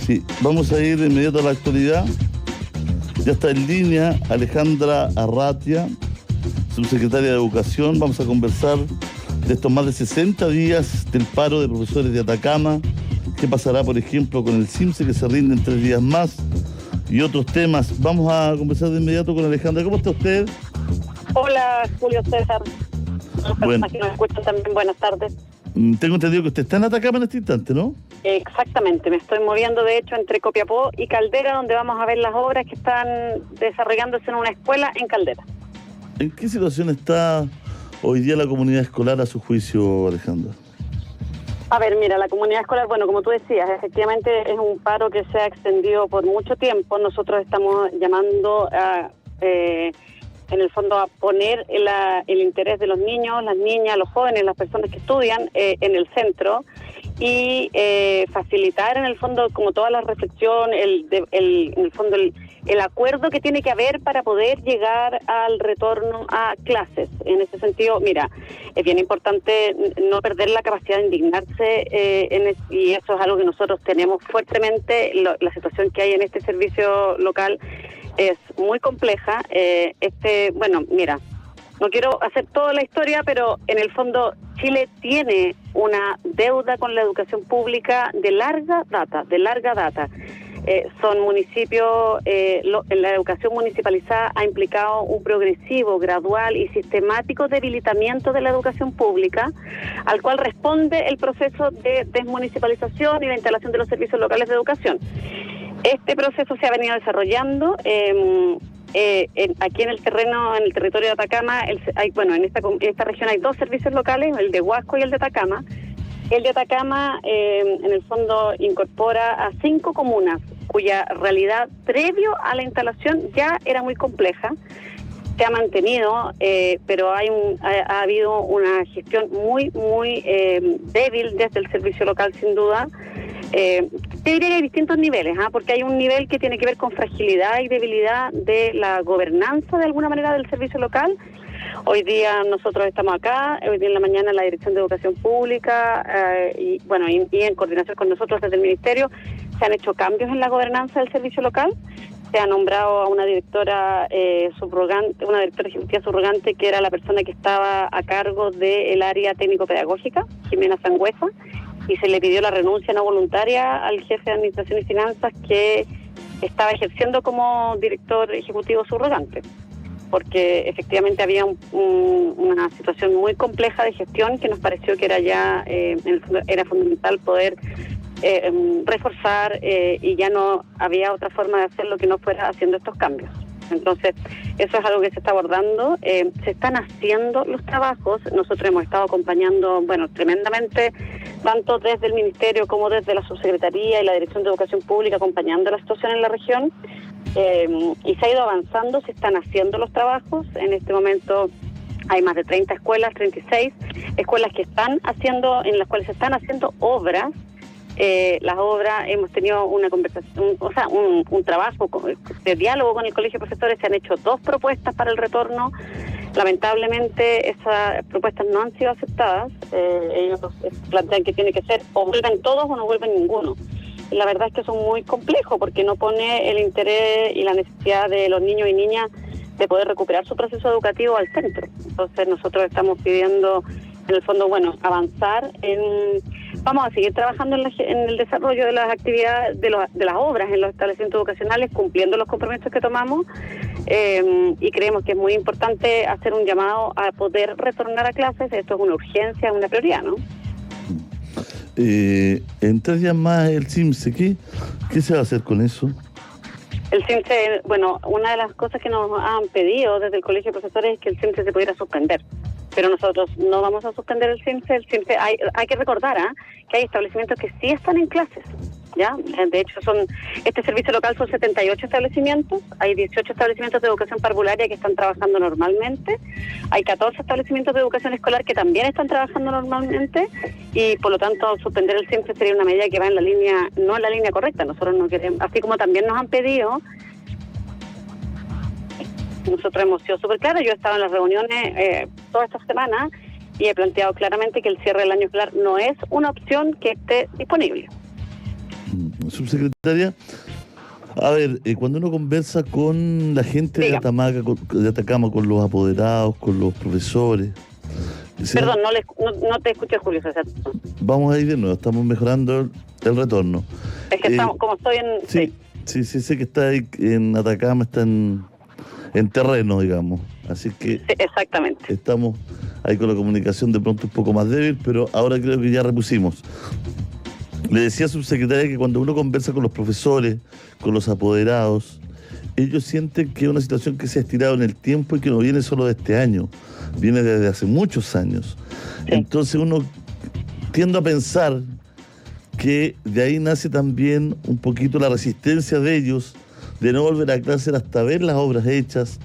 Sí, vamos a ir de inmediato a la actualidad. Ya está en línea Alejandra Arratia, subsecretaria de Educación. Vamos a conversar de estos más de 60 días del paro de profesores de Atacama. ¿Qué pasará, por ejemplo, con el CIMSE que se rinde en 3 días más? Y otros temas. Vamos a conversar de inmediato con Alejandra. ¿Cómo está usted? Hola, Julio César. Bueno. Que nos escuchan también, buenas tardes. Tengo entendido que usted está en Atacama en este instante, ¿no? Exactamente, me estoy moviendo de hecho entre Copiapó y Caldera, donde vamos a ver las obras que están desarrollándose en una escuela en Caldera. ¿En qué situación está hoy día la comunidad escolar a su juicio, Alejandra? A ver, mira, la comunidad escolar, bueno, como tú decías, efectivamente es un paro que se ha extendido por mucho tiempo. Nosotros estamos llamando a, en el fondo, a poner el interés de los niños, las niñas, los jóvenes, las personas que estudian en el centro y facilitar en el fondo como toda la reflexión, en el fondo el acuerdo que tiene que haber para poder llegar al retorno a clases. En ese sentido, mira, es bien importante no perder la capacidad de indignarse y eso es algo que nosotros tenemos fuertemente. La situación que hay en este servicio local es muy compleja. Bueno, mira, no quiero hacer toda la historia, pero en el fondo Chile tiene una deuda con la educación pública de larga data. Son municipios, la educación municipalizada ha implicado un progresivo, gradual y sistemático debilitamiento de la educación pública, al cual responde el proceso de desmunicipalización y la instalación de los servicios locales de educación. Este proceso se ha venido desarrollando aquí en el territorio de Atacama. En esta región hay 2 servicios locales, el de Huasco y el de Atacama. El de Atacama, en el fondo, incorpora a 5 comunas, cuya realidad previo a la instalación ya era muy compleja. Se ha mantenido, pero ha habido una gestión muy débil desde el servicio local, sin duda. Te diría que hay distintos niveles, porque hay un nivel que tiene que ver con fragilidad y debilidad de la gobernanza, de alguna manera, del servicio local. Hoy día nosotros estamos acá, hoy día en la mañana la Dirección de Educación Pública y en coordinación con nosotros desde el Ministerio se han hecho cambios en la gobernanza del servicio local. Se ha nombrado a una directora subrogante, una directora ejecutiva subrogante, que era la persona que estaba a cargo del área técnico-pedagógica, Jimena Sangüesa, y se le pidió la renuncia no voluntaria al jefe de Administración y Finanzas, que estaba ejerciendo como director ejecutivo subrogante, porque efectivamente había una situación muy compleja de gestión que nos pareció que era fundamental poder reforzar y ya no había otra forma de hacerlo que no fuera haciendo estos cambios. Entonces, eso es algo que se está abordando. Se están haciendo los trabajos. Nosotros hemos estado acompañando, tremendamente, tanto desde el Ministerio como desde la Subsecretaría y la Dirección de Educación Pública, acompañando la situación en la región. Y se ha ido avanzando, se están haciendo los trabajos. En este momento hay más de 30 escuelas, 36 escuelas en las cuales se están haciendo obras. Las obras, hemos tenido una conversación, un trabajo de diálogo con el Colegio de Profesores. Se han hecho 2 propuestas para el retorno. Lamentablemente esas propuestas no han sido aceptadas. Ellos plantean que tiene que ser o vuelven todos o no vuelven ninguno. Y la verdad es que eso es muy complejo, porque no pone el interés y la necesidad de los niños y niñas de poder recuperar su proceso educativo al centro. Entonces nosotros estamos pidiendo, en el fondo, avanzar vamos a seguir trabajando en el desarrollo de las actividades, de las obras en los establecimientos educacionales, cumpliendo los compromisos que tomamos, y creemos que es muy importante hacer un llamado a poder retornar a clases. Esto es una urgencia, una prioridad, ¿no? En 3 días más el CIMSE, ¿qué se va a hacer con eso? El CIMSE, una de las cosas que nos han pedido desde el Colegio de Profesores es que el CIMSE se pudiera suspender. Pero nosotros no vamos a suspender el CIMSE. El CIMSE hay que recordar que hay establecimientos que sí están en clases, ¿ya? De hecho, este servicio local son 78 establecimientos, hay 18 establecimientos de educación parvularia que están trabajando normalmente, hay 14 establecimientos de educación escolar que también están trabajando normalmente, y por lo tanto suspender el CIMSE sería una medida que va no en la línea correcta. Nosotros no queremos, así como también nos han pedido. Nosotros hemos sido súper claros. Yo he estado en las reuniones toda esta semana y he planteado claramente que el cierre del año escolar no es una opción que esté disponible. Subsecretaria, a ver, cuando uno conversa con la gente de Diga. de Atacama, con los apoderados, con los profesores... Perdón, no te escuché, Julio César. Vamos a ir de nuevo, estamos mejorando el retorno. Es que estamos, como estoy en... Sí, sé que está ahí en Atacama, está en terreno, digamos. Así que Sí, exactamente. estamos ahí con la comunicación de pronto un poco más débil, pero ahora creo que ya repusimos. Le decía a subsecretaria que cuando uno conversa con los profesores, con los apoderados, ellos sienten que es una situación que se ha estirado en el tiempo y que no viene solo de este año, viene desde hace muchos años. Sí. Entonces uno tiende a pensar que de ahí nace también un poquito la resistencia de ellos de no volver a clase hasta ver las obras hechas,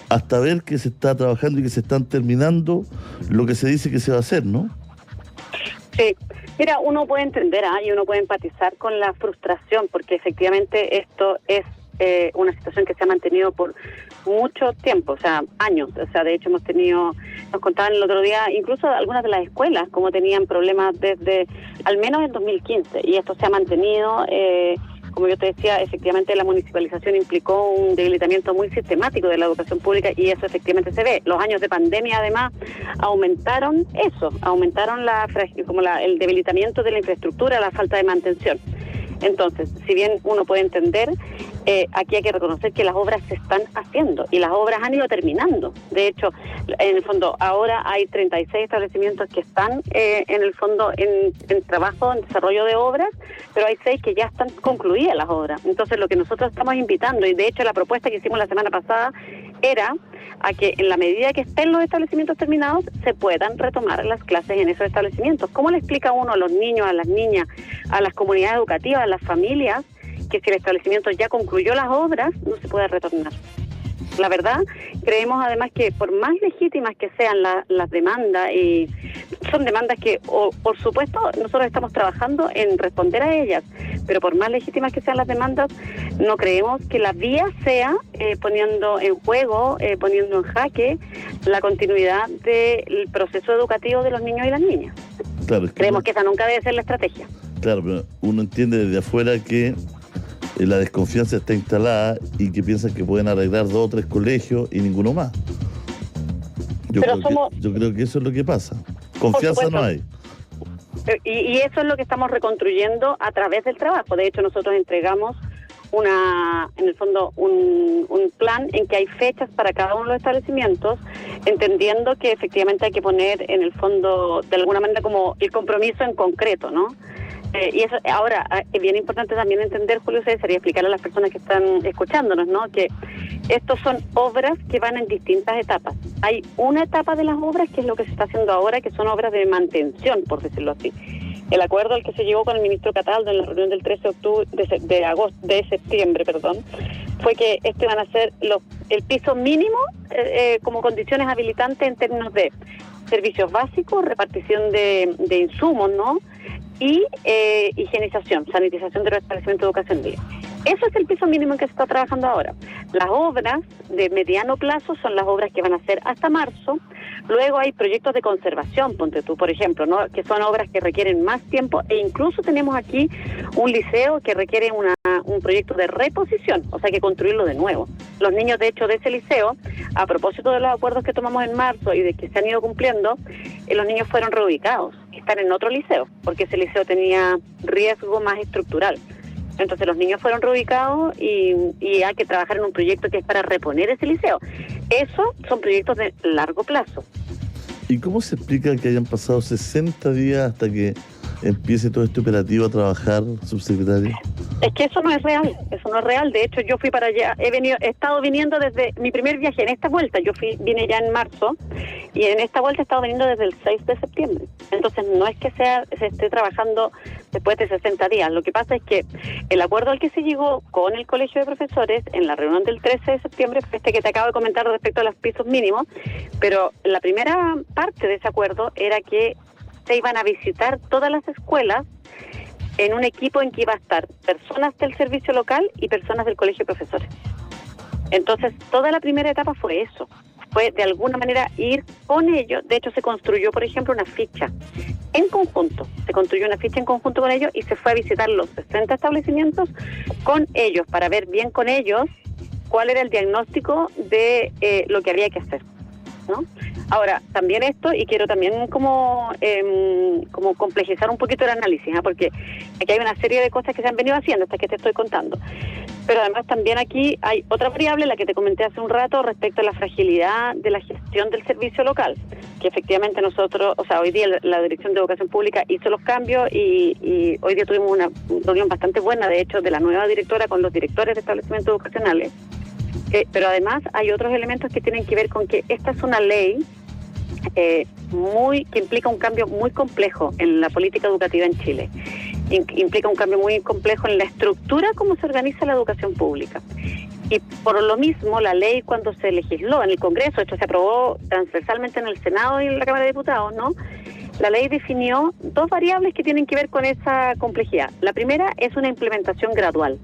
hasta ver que se está trabajando y que se están terminando lo que se dice que se va a hacer, ¿no? Sí, mira, uno puede entender y uno puede empatizar con la frustración, porque efectivamente esto es una situación que se ha mantenido por mucho tiempo, o sea, años. O sea, de hecho nos contaban el otro día, incluso algunas de las escuelas, como tenían problemas desde al menos el 2015, y esto se ha mantenido. Como yo te decía, efectivamente la municipalización implicó un debilitamiento muy sistemático de la educación pública y eso efectivamente se ve. Los años de pandemia además aumentaron el debilitamiento de la infraestructura, la falta de mantención. Entonces, si bien uno puede entender, aquí hay que reconocer que las obras se están haciendo y las obras han ido terminando. De hecho, en el fondo, ahora hay 36 establecimientos que están en el fondo en trabajo, en desarrollo de obras, pero hay 6 que ya están concluidas las obras. Entonces, lo que nosotros estamos invitando, y de hecho la propuesta que hicimos la semana pasada, era a que en la medida que estén los establecimientos terminados, se puedan retomar las clases en esos establecimientos. ¿Cómo le explica uno a los niños, a las niñas, a las comunidades educativas, a las familias, que si el establecimiento ya concluyó las obras, no se puede retornar? La verdad, creemos además que por más legítimas que sean las demandas, y son demandas que, por supuesto, nosotros estamos trabajando en responder a ellas, pero por más legítimas que sean las demandas, no creemos que la vía sea poniendo en juego, poniendo en jaque la continuidad del proceso educativo de los niños y las niñas. Claro, Creemos que esa nunca debe ser la estrategia. Claro, pero uno entiende desde afuera que la desconfianza está instalada y que piensan que pueden arreglar 2 o 3 colegios y ninguno más. Yo creo que eso es lo que pasa. Confianza no hay. Y eso es lo que estamos reconstruyendo a través del trabajo. De hecho, nosotros entregamos en el fondo, un plan en que hay fechas para cada uno de los establecimientos, entendiendo que efectivamente hay que poner en el fondo, de alguna manera, como el compromiso en concreto, ¿no? Y eso ahora es bien importante también entender, Julio César, y explicarle a las personas que están escuchándonos, ¿no? Que estos son obras que van en distintas etapas. Hay una etapa de las obras que es lo que se está haciendo ahora, que son obras de mantención, por decirlo así. El acuerdo al que se llegó con el ministro Cataldo en la reunión del 13 de septiembre, fue que esto iban a ser el piso mínimo como condiciones habilitantes en términos de servicios básicos, repartición de insumos, ¿no? Y higienización, sanitización de los establecimientos educacionales. Eso es el piso mínimo en que se está trabajando ahora. Las obras de mediano plazo son las obras que van a hacer hasta marzo. Luego hay proyectos de conservación, ponte tú, por ejemplo, ¿no? Que son obras que requieren más tiempo, e incluso tenemos aquí un liceo que requiere un proyecto de reposición, o sea, hay que construirlo de nuevo. Los niños, de hecho, de ese liceo, a propósito de los acuerdos que tomamos en marzo y de que se han ido cumpliendo, los niños fueron reubicados, están en otro liceo, porque ese liceo tenía riesgo más estructural. Entonces los niños fueron reubicados y hay que trabajar en un proyecto que es para reponer ese liceo. Eso son proyectos de largo plazo. ¿Y cómo se explica que hayan pasado 60 días hasta que empiece todo este operativo a trabajar, subsecretario? Es que eso no es real, De hecho, yo fui para allá, he estado viniendo desde mi primer viaje en esta vuelta. Vine ya en marzo y en esta vuelta he estado viniendo desde el 6 de septiembre. Entonces no es que se esté trabajando después de 60 días. Lo que pasa es que el acuerdo al que se llegó con el Colegio de Profesores en la reunión del 13 de septiembre fue este que te acabo de comentar respecto a los pisos mínimos, pero la primera parte de ese acuerdo era que se iban a visitar todas las escuelas en un equipo en que iba a estar personas del servicio local y personas del Colegio de Profesores. Entonces, toda la primera etapa fue eso. Fue, de alguna manera, ir con ellos. De hecho, se construyó, por ejemplo, una ficha en conjunto. Se construyó una ficha en conjunto con ellos y se fue a visitar los 60 establecimientos con ellos para ver bien con ellos cuál era el diagnóstico de lo que había que hacer, ¿no? Ahora, también esto, y quiero también como complejizar un poquito el análisis, ¿eh? Porque aquí hay una serie de cosas que se han venido haciendo, estas que te estoy contando. Pero además también aquí hay otra variable, la que te comenté hace un rato, respecto a la fragilidad de la gestión del servicio local, que efectivamente nosotros, o sea, hoy día la Dirección de Educación Pública hizo los cambios y hoy día tuvimos una reunión bastante buena, de hecho, de la nueva directora con los directores de establecimientos educacionales. Pero además hay otros elementos que tienen que ver con que esta es una ley que implica un cambio muy complejo en la política educativa en Chile. Implica un cambio muy complejo en la estructura como se organiza la educación pública. Y por lo mismo, la ley, cuando se legisló en el Congreso, esto se aprobó transversalmente en el Senado y en la Cámara de Diputados, ¿no? La ley definió dos variables que tienen que ver con esa complejidad. La primera es una implementación gradual.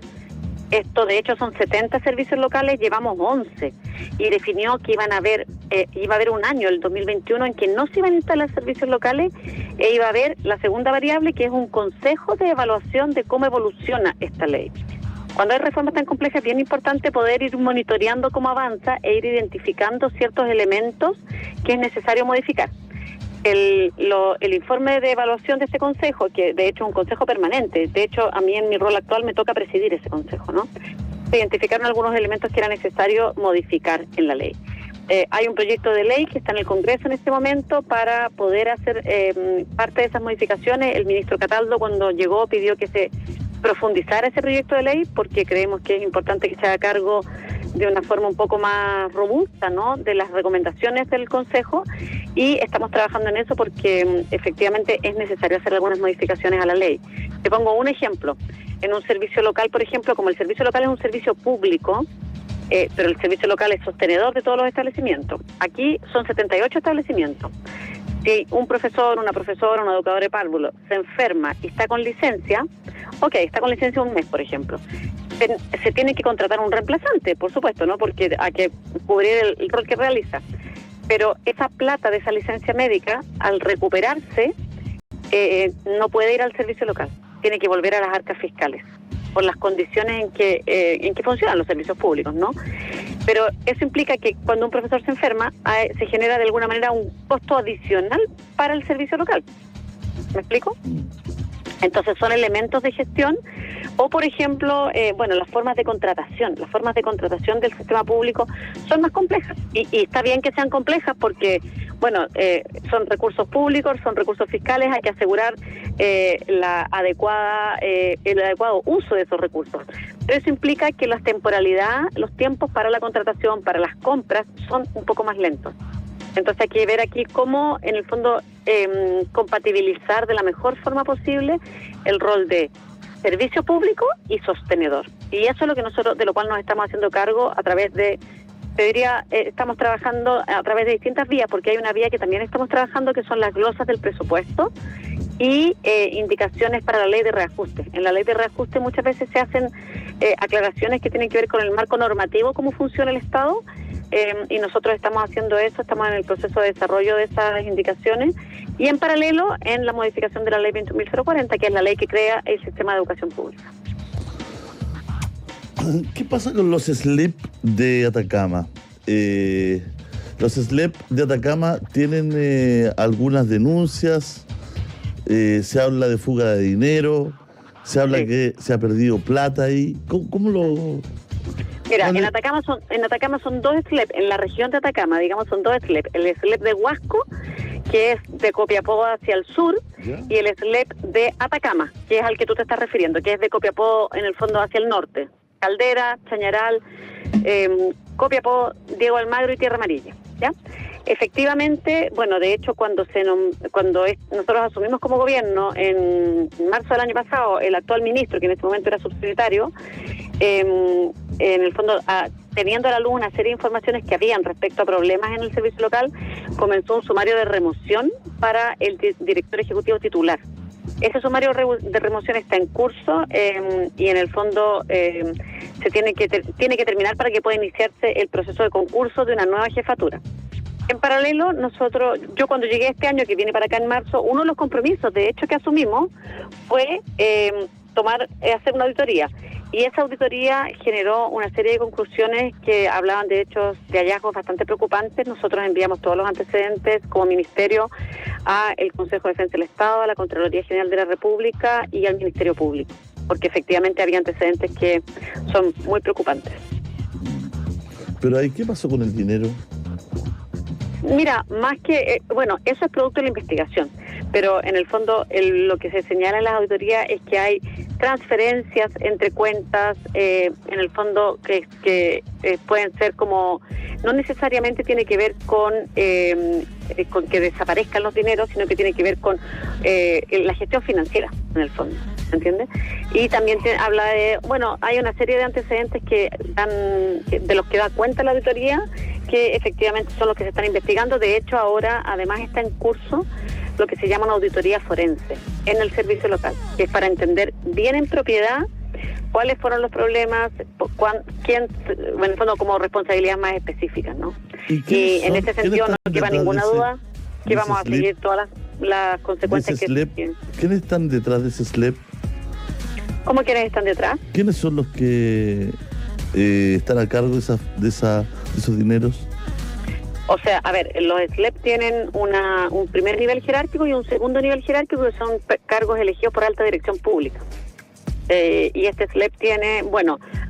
Esto, de hecho, son 70 servicios locales, llevamos 11, y definió que iba a haber un año, el 2021, en que no se iban a instalar servicios locales, e iba a haber la segunda variable, que es un consejo de evaluación de cómo evoluciona esta ley. Cuando hay reformas tan complejas, es bien importante poder ir monitoreando cómo avanza e ir identificando ciertos elementos que es necesario modificar. El informe de evaluación de este consejo, que de hecho es un consejo permanente, de hecho a mí en mi rol actual me toca presidir ese consejo, ¿no? Se identificaron algunos elementos que era necesario modificar en la ley. Hay un proyecto de ley que está en el Congreso en este momento para poder hacer parte de esas modificaciones. El ministro Cataldo, cuando llegó, pidió que se profundizara ese proyecto de ley, porque creemos que es importante que se haga cargo de una forma un poco más robusta, ¿no?, de las recomendaciones del Consejo, y estamos trabajando en eso porque efectivamente es necesario hacer algunas modificaciones a la ley. Te pongo un ejemplo. En un servicio local, por ejemplo, como el servicio local es un servicio público, pero el servicio local es sostenedor de todos los establecimientos. Aquí son 78 establecimientos. Si un profesor, una profesora, un educador de párvulo se enferma y está con licencia, está con licencia un mes, por ejemplo, se tiene que contratar un reemplazante, por supuesto, ¿no?, porque hay que cubrir el rol que realiza. Pero esa plata de esa licencia médica, al recuperarse, no puede ir al servicio local, tiene que volver a las arcas fiscales, por las condiciones en que funcionan los servicios públicos, ¿no? Pero eso implica que cuando un profesor se enferma, se genera de alguna manera un costo adicional para el servicio local. ¿Me explico? Entonces son elementos de gestión. O, por ejemplo, las formas de contratación. Las formas de contratación del sistema público son más complejas. Y está bien que sean complejas porque, son recursos públicos, son recursos fiscales, hay que asegurar el adecuado uso de esos recursos. Pero eso implica que la temporalidad, los tiempos para la contratación, para las compras, son un poco más lentos. Entonces hay que ver aquí cómo, en el fondo, compatibilizar de la mejor forma posible el rol de servicio público y sostenedor. Y eso es lo que nosotros, de lo cual nos estamos haciendo cargo a través de, estamos trabajando a través de distintas vías, porque hay una vía que también estamos trabajando, que son las glosas del presupuesto y indicaciones para la ley de reajuste. En la ley de reajuste muchas veces se hacen aclaraciones que tienen que ver con el marco normativo, cómo funciona el Estado, y nosotros estamos haciendo eso, estamos en el proceso de desarrollo de esas indicaciones, y en paralelo en la modificación de la ley 21.040, que es la ley que crea el sistema de educación pública. ¿Qué pasa con los SLEP de Atacama? Los SLEP de Atacama tienen algunas denuncias, se habla de fuga de dinero, se habla que se ha perdido plata ahí. ¿Cómo lo...? Mira, en Atacama son dos SLEP, en la región de Atacama, digamos, son dos SLEP. El SLEP de Huasco, que es de Copiapó hacia el sur, ¿ya?, y el SLEP de Atacama, que es al que tú te estás refiriendo, que es de Copiapó en el fondo hacia el norte. Caldera, Chañaral, Copiapó, Diego Almagro y Tierra Amarilla, ¿ya? Efectivamente, de hecho, cuando nosotros asumimos como gobierno en marzo del año pasado, el actual ministro, que en este momento era subsecretario, en el fondo, teniendo a la luz una serie de informaciones que habían respecto a problemas en el servicio local, comenzó un sumario de remoción para el director ejecutivo titular. Ese sumario de remoción está en curso y en el fondo se tiene que terminar para que pueda iniciarse el proceso de concurso de una nueva jefatura. En paralelo, yo cuando llegué este año, que viene para acá en marzo, uno de los compromisos, de hecho, que asumimos fue hacer una auditoría. Y esa auditoría generó una serie de conclusiones que hablaban de hechos, de hallazgos bastante preocupantes. Nosotros enviamos todos los antecedentes como ministerio al Consejo de Defensa del Estado, a la Contraloría General de la República y al Ministerio Público, porque efectivamente había antecedentes que son muy preocupantes. Pero ahí, ¿qué pasó con el dinero? Mira, más que, eso es producto de la investigación, pero en el fondo lo que se señala en las auditorías es que hay transferencias entre cuentas, en el fondo que pueden ser como, no necesariamente tiene que ver con que desaparezcan los dineros, sino que tiene que ver con la gestión financiera, en el fondo, ¿entiendes? Y también habla de, hay una serie de antecedentes de los que da cuenta la auditoría, que efectivamente son los que se están investigando. De hecho, ahora además está en curso lo que se llama una auditoría forense en el servicio local, que es para entender bien en propiedad cuáles fueron los problemas, quién, en el fondo como responsabilidades más específicas, ¿no? Y en ese sentido no queda ninguna duda que vamos a seguir todas las consecuencias que... ¿Quiénes están detrás de ese SLEP? ¿Cómo quiénes están detrás? ¿Quiénes son los que están a cargo de esos dineros? O sea, a ver, los SLEP tienen un primer nivel jerárquico y un segundo nivel jerárquico, que son cargos elegidos por alta dirección pública. Y este SLEP tiene,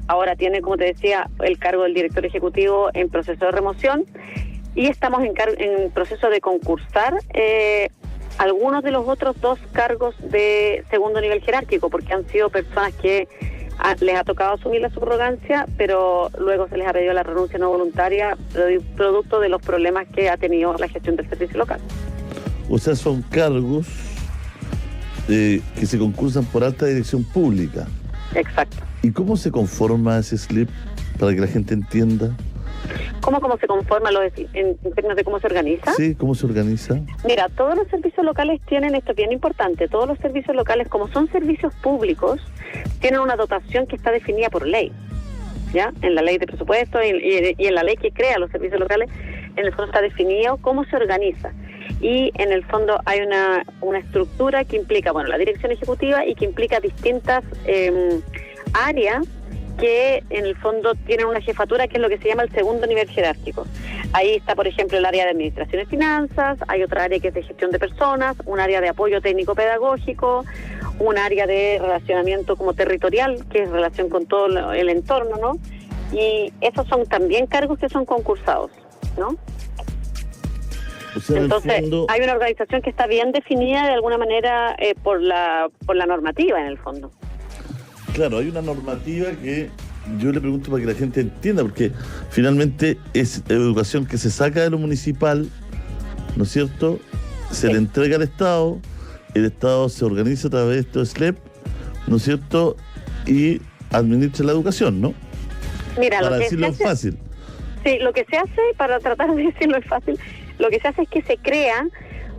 ahora tiene, como te decía, el cargo del director ejecutivo en proceso de remoción, y estamos en proceso de concursar algunos de los otros 2 cargos de segundo nivel jerárquico, porque han sido personas que les ha tocado asumir la subrogancia, pero luego se les ha pedido la renuncia no voluntaria, producto de los problemas que ha tenido la gestión del servicio local. O sea, son cargos que se concursan por alta dirección pública. Exacto. ¿Y cómo se conforma ese SLEP para que la gente entienda? ¿Cómo se conforma en términos de cómo se organiza? Sí, ¿cómo se organiza? Mira, todos los servicios locales tienen, esto es bien importante, todos los servicios locales, como son servicios públicos, tienen una dotación que está definida por ley, ¿ya? En la ley de presupuesto y en la ley que crea los servicios locales, en el fondo está definido cómo se organiza. Y en el fondo hay una estructura que implica, la dirección ejecutiva, y que implica distintas áreas que en el fondo tienen una jefatura que es lo que se llama el segundo nivel jerárquico. Ahí está, por ejemplo, el área de administración y finanzas, hay otra área que es de gestión de personas, un área de apoyo técnico-pedagógico, un área de relacionamiento como territorial, que es relación con todo el entorno, ¿no? Y esos son también cargos que son concursados, ¿no? O sea, entonces, hay una organización que está bien definida de alguna manera por la normativa, en el fondo. Claro, hay una normativa que yo le pregunto para que la gente entienda, porque finalmente es educación que se saca de lo municipal, ¿no es cierto? Se le entrega al Estado, el Estado se organiza a través de estos SLEP, ¿no es cierto? Y administra la educación, ¿no? Mira, para lo que decirlo se hace, fácil. Sí, lo que se hace, para tratar de decirlo fácil, lo que se hace es que se crea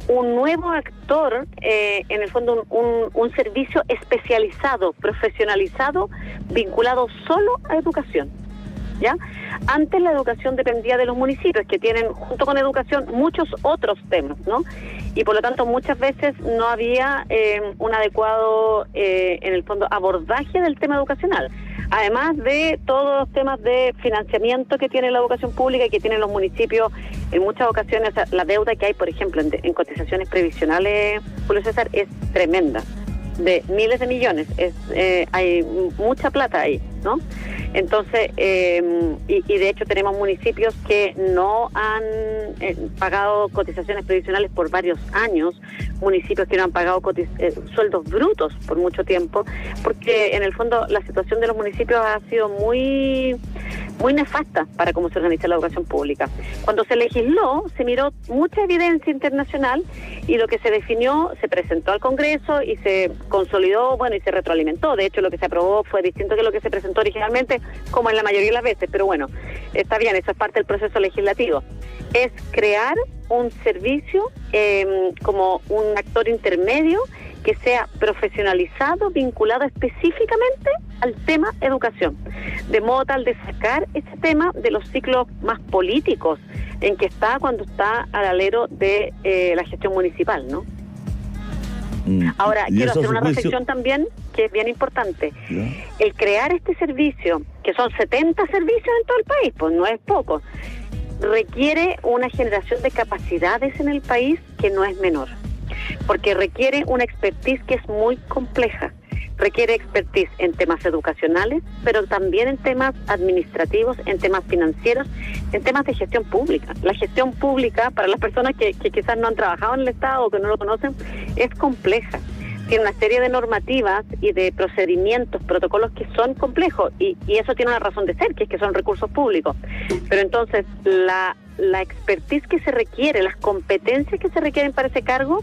un nuevo actor, en el fondo un servicio especializado, profesionalizado, vinculado solo a educación, ¿ya? Antes la educación dependía de los municipios, que tienen, junto con educación, muchos otros temas, ¿no? Y por lo tanto muchas veces no había un adecuado, en el fondo, abordaje del tema educacional. Además de todos los temas de financiamiento que tiene la educación pública y que tienen los municipios, en muchas ocasiones la deuda que hay, por ejemplo, en cotizaciones previsionales, Julio César, es tremenda, de miles de millones, hay mucha plata ahí, ¿no? Entonces, y de hecho tenemos municipios que no han pagado cotizaciones previsionales por varios años, municipios que no han pagado sueldos brutos por mucho tiempo, porque en el fondo la situación de los municipios ha sido muy nefasta para cómo se organiza la educación pública. Cuando se legisló, se miró mucha evidencia internacional y lo que se definió se presentó al Congreso y se consolidó, y se retroalimentó. De hecho, lo que se aprobó fue distinto que lo que se presentó originalmente, como en la mayoría de las veces, pero está bien, eso es parte del proceso legislativo. Es crear un servicio como un actor intermedio que sea profesionalizado, vinculado específicamente al tema educación, de modo tal de sacar ese tema de los ciclos más políticos, en que está cuando está al alero de la gestión municipal, ¿no? Ahora, quiero hacer una reflexión también que es bien importante. ¿Ya? El crear este servicio, que son 70 servicios en todo el país, pues no es poco, requiere una generación de capacidades en el país que no es menor, porque requiere una expertise que es muy compleja. Requiere expertise en temas educacionales, pero también en temas administrativos, en temas financieros, en temas de gestión pública. La gestión pública, para las personas que quizás no han trabajado en el Estado o que no lo conocen, es compleja. Tiene una serie de normativas y de procedimientos, protocolos que son complejos, y eso tiene una razón de ser, que es que son recursos públicos. Pero entonces, la expertise que se requiere, las competencias que se requieren para ese cargo,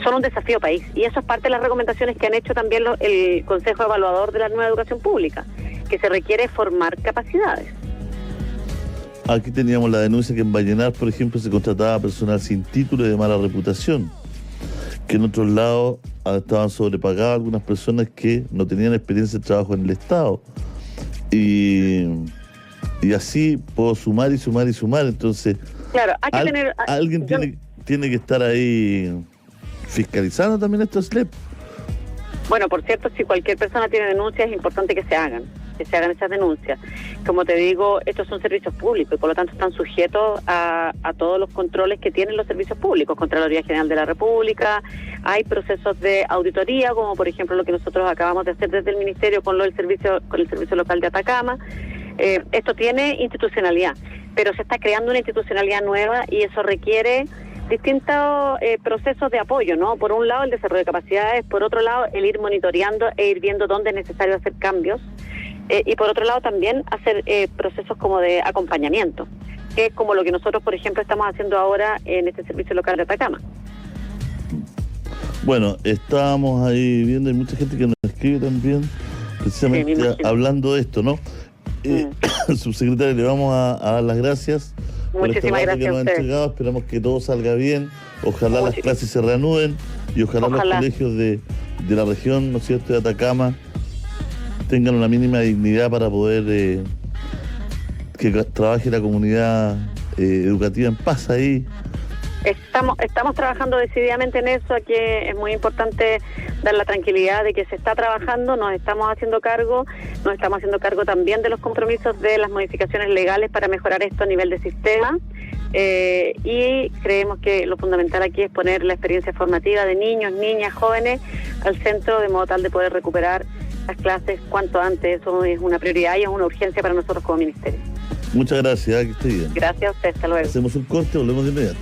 son un desafío país, y eso es parte de las recomendaciones que han hecho también el Consejo Evaluador de la Nueva Educación Pública, que se requiere formar capacidades. Aquí teníamos la denuncia que en Vallenar, por ejemplo, se contrataba personal sin título y de mala reputación, que en otros lados estaban sobrepagadas algunas personas que no tenían experiencia de trabajo en el Estado. Y así puedo sumar y sumar y sumar. Entonces, claro, hay que tener... Alguien tiene que estar ahí fiscalizando también estos SLEP. Bueno, por cierto, si cualquier persona tiene denuncias, es importante que se hagan esas denuncias. Como te digo, estos son servicios públicos y por lo tanto están sujetos a todos los controles que tienen los servicios públicos, Contraloría General de la República. Hay procesos de auditoría, como por ejemplo lo que nosotros acabamos de hacer desde el Ministerio con el servicio local de Atacama. Esto tiene institucionalidad, pero se está creando una institucionalidad nueva y eso requiere distintos procesos de apoyo, ¿no? Por un lado, el desarrollo de capacidades, por otro lado, el ir monitoreando e ir viendo dónde es necesario hacer cambios, y por otro lado también hacer procesos como de acompañamiento, que es como lo que nosotros, por ejemplo, estamos haciendo ahora en este servicio local de Atacama. Bueno, estábamos ahí viendo, hay mucha gente que nos escribe también, precisamente hablando de esto, ¿no? Subsecretario, le vamos a dar las gracias. Muchísimas gracias que nos a han usted. entregado. Esperamos que todo salga bien. Ojalá las clases se reanuden y ojalá los colegios de la región, ¿no es cierto?, de Atacama tengan una mínima dignidad para poder que trabaje la comunidad educativa en paz ahí. Estamos trabajando decididamente en eso. Aquí es muy importante dar la tranquilidad de que se está trabajando, nos estamos haciendo cargo también de los compromisos de las modificaciones legales para mejorar esto a nivel de sistema, y creemos que lo fundamental aquí es poner la experiencia formativa de niños, niñas, jóvenes al centro, de modo tal de poder recuperar las clases cuanto antes. Eso es una prioridad y es una urgencia para nosotros como ministerio. Muchas gracias, que esté bien. Gracias a usted, hasta luego. Hacemos un corte, volvemos de inmediato.